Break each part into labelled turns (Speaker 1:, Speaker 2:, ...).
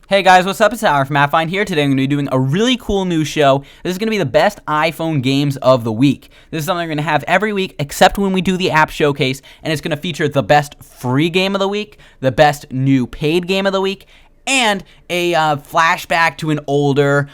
Speaker 1: Hey guys, what's up? It's Howard from AppFind here. Today I'm going to be doing a really cool new show. This is going to be the best iPhone games of the week. This is something we're going to have every week except when we do the app showcase, and it's going to feature the best free game of the week, the best new paid game of the week, and a flashback to an older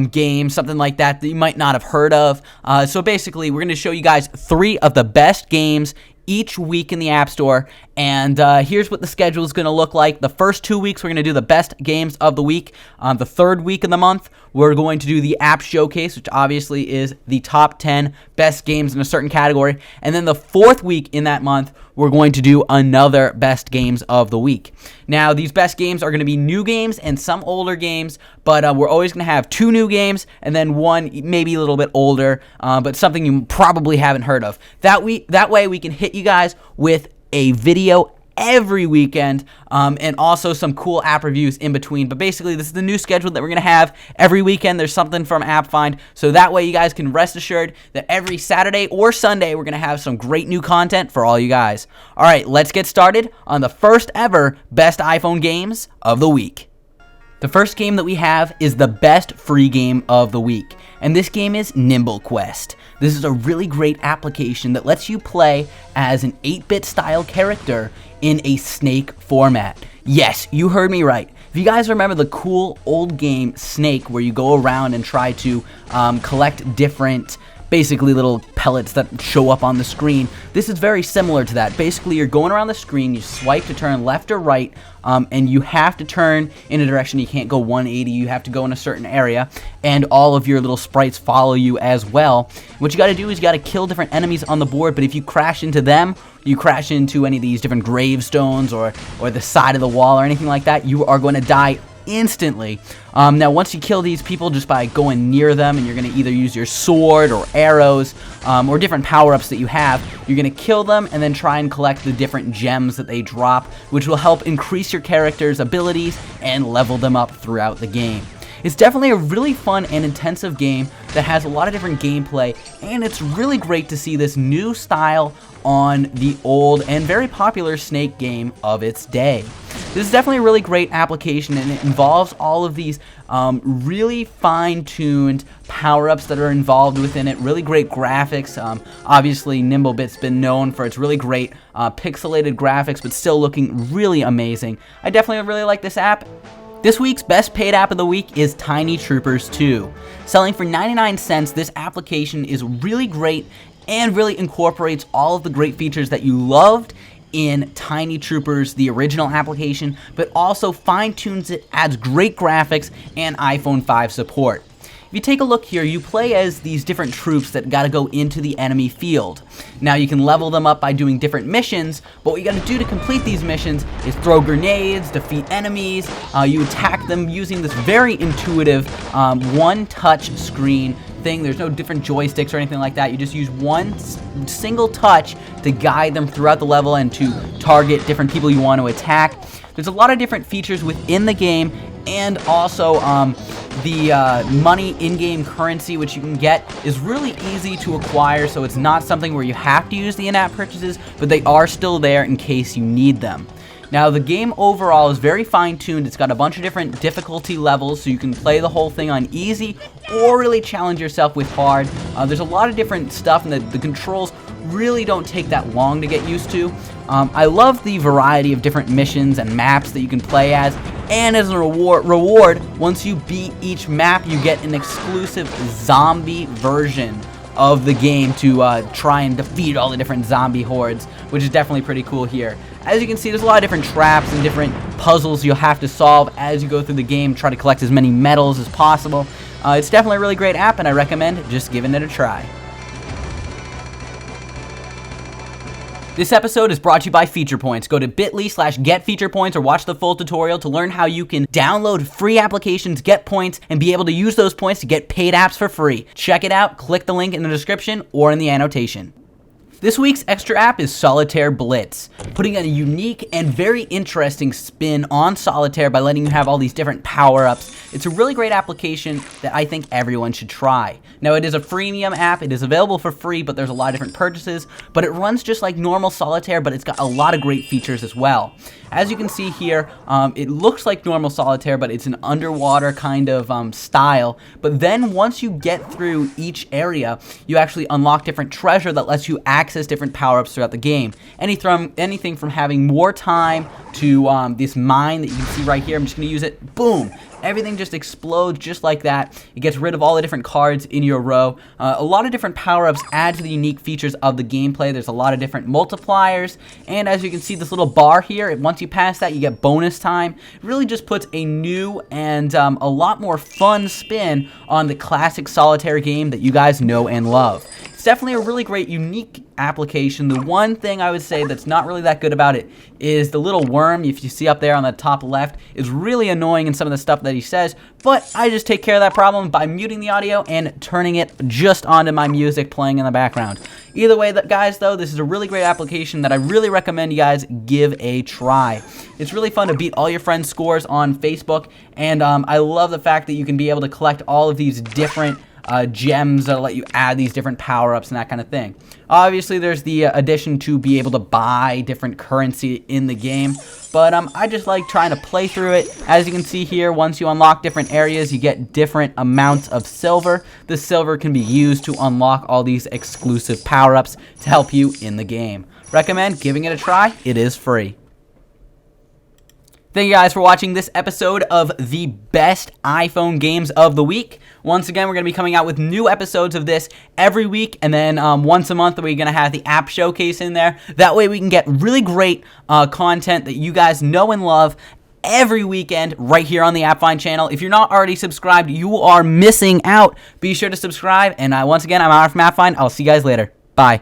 Speaker 1: game, something like that you might not have heard of. So basically, we're going to show you guys 3 of the best games each week in the App Store, and here's what the schedule is going to look like. The first 2 weeks, we're going to do the best games of the week. The third week of the month, we're going to do the App Showcase, which obviously is the top 10 best games in a certain category. And then the fourth week in that month, we're going to do another best games of the week. Now, these best games are going to be new games and some older games, but we're always going to have 2 new games and then one maybe a little bit older, but something you probably haven't heard of. That way we can hit you guys with a video every weekend, and also some cool app reviews in between. But basically, this is the new schedule that we're going to have every weekend. There's something from AppFind, so that way you guys can rest assured that every Saturday or Sunday we're going to have some great new content for all you guys. All right, let's get started on the first ever best iPhone games of the week. The first game that we have is the best free game of the week, and this game is Nimble Quest. This is a really great application that lets you play as an 8-bit style character in a Snake format. Yes, you heard me right. If you guys remember the cool old game Snake, where you go around and try to collect different basically little pellets that show up on the screen, this is very similar to that. Basically, you're going around the screen, you swipe to turn left or right, and you have to turn in a direction. You can't go 180, you have to go in a certain area, and all of your little sprites follow you as well. What you got to do is you got to kill different enemies on the board, but if you crash into them, you crash into any of these different gravestones or the side of the wall or anything like that, you are going to die instantly. Now, once you kill these people just by going near them, and you're going to either use your sword or arrows or different power-ups that you have, you're going to kill them and then try and collect the different gems that they drop, which will help increase your character's abilities and level them up throughout the game. It's definitely a really fun and intensive game that has a lot of different gameplay, and it's really great to see this new style on the old and very popular Snake game of its day. This is definitely a really great application, and it involves all of these really fine-tuned power-ups that are involved within it, really great graphics. Obviously, Nimble Bit's been known for its really great pixelated graphics, but still looking really amazing. I definitely really like this app. This week's best paid app of the week is Tiny Troopers 2. Selling for 99 cents, this application is really great and really incorporates all of the great features that you loved in Tiny Troopers, the original application, but also fine-tunes it, adds great graphics, and iPhone 5 support. If you take a look here, you play as these different troops that gotta go into the enemy field. Now, you can level them up by doing different missions, but what you gotta do to complete these missions is throw grenades, defeat enemies, you attack them using this very intuitive one-touch screen thing. There's no different joysticks or anything like that. You just use one single touch to guide them throughout the level and to target different people you want to attack. There's a lot of different features within the game, and also the money in-game currency which you can get is really easy to acquire, so it's not something where you have to use the in-app purchases, but they are still there in case you need them. Now, the game overall is very fine-tuned. It's got a bunch of different difficulty levels, so you can play the whole thing on easy or really challenge yourself with hard. There's a lot of different stuff, and the controls really don't take that long to get used to. I love the variety of different missions and maps that you can play as, and as a reward, once you beat each map, you get an exclusive zombie version of the game to try and defeat all the different zombie hordes, which is definitely pretty cool here. As you can see, there's a lot of different traps and different puzzles you'll have to solve as you go through the game, try to collect as many medals as possible. It's definitely a really great app, and I recommend just giving it a try. This episode is brought to you by FeaturePoints. Go to bit.ly/getFeaturePoints or watch the full tutorial to learn how you can download free applications, get points, and be able to use those points to get paid apps for free. Check it out, click the link in the description or in the annotation. This week's extra app is Solitaire Blitz, putting a unique and very interesting spin on Solitaire by letting you have all these different power-ups. It's a really great application that I think everyone should try. Now, it is a freemium app. It is available for free, but there's a lot of different purchases, but it runs just like normal Solitaire, but it's got a lot of great features as well. As you can see here, it looks like normal Solitaire, but it's an underwater kind of style. But then once you get through each area, you actually unlock different treasure that lets you access different power-ups throughout the game. Anything from having more time to this mine that you can see right here. I'm just going to use it. Boom! Everything just explodes just like that. It gets rid of all the different cards in your row. A lot of different power-ups add to the unique features of the gameplay. There's a lot of different multipliers, and as you can see, this little bar here, once you pass that, you get bonus time. It really just puts a new and a lot more fun spin on the classic Solitaire game that you guys know and love. It's definitely a really great, unique application. The one thing I would say that's not really that good about it is the little worm, if you see up there on the top left, is really annoying in some of the stuff that he says, but I just take care of that problem by muting the audio and turning it just onto my music playing in the background. Either way, guys, though, this is a really great application that I really recommend you guys give a try. It's really fun to beat all your friends' scores on Facebook, and I love the fact that you can be able to collect all of these different gems that'll let you add these different power-ups and that kind of thing. Obviously, there's the addition to be able to buy different currency in the game, but I just like trying to play through it. As you can see here, once you unlock different areas, you get different amounts of silver. The silver can be used to unlock all these exclusive power-ups to help you in the game. Recommend giving it a try. It is free. Thank you guys for watching this episode of the best iPhone games of the week. Once again, we're going to be coming out with new episodes of this every week, and then once a month we're going to have the app showcase in there. That way we can get really great content that you guys know and love every weekend right here on the AppFind channel. If you're not already subscribed, you are missing out. Be sure to subscribe, and once again, I'm Aaron from AppFind. I'll see you guys later. Bye.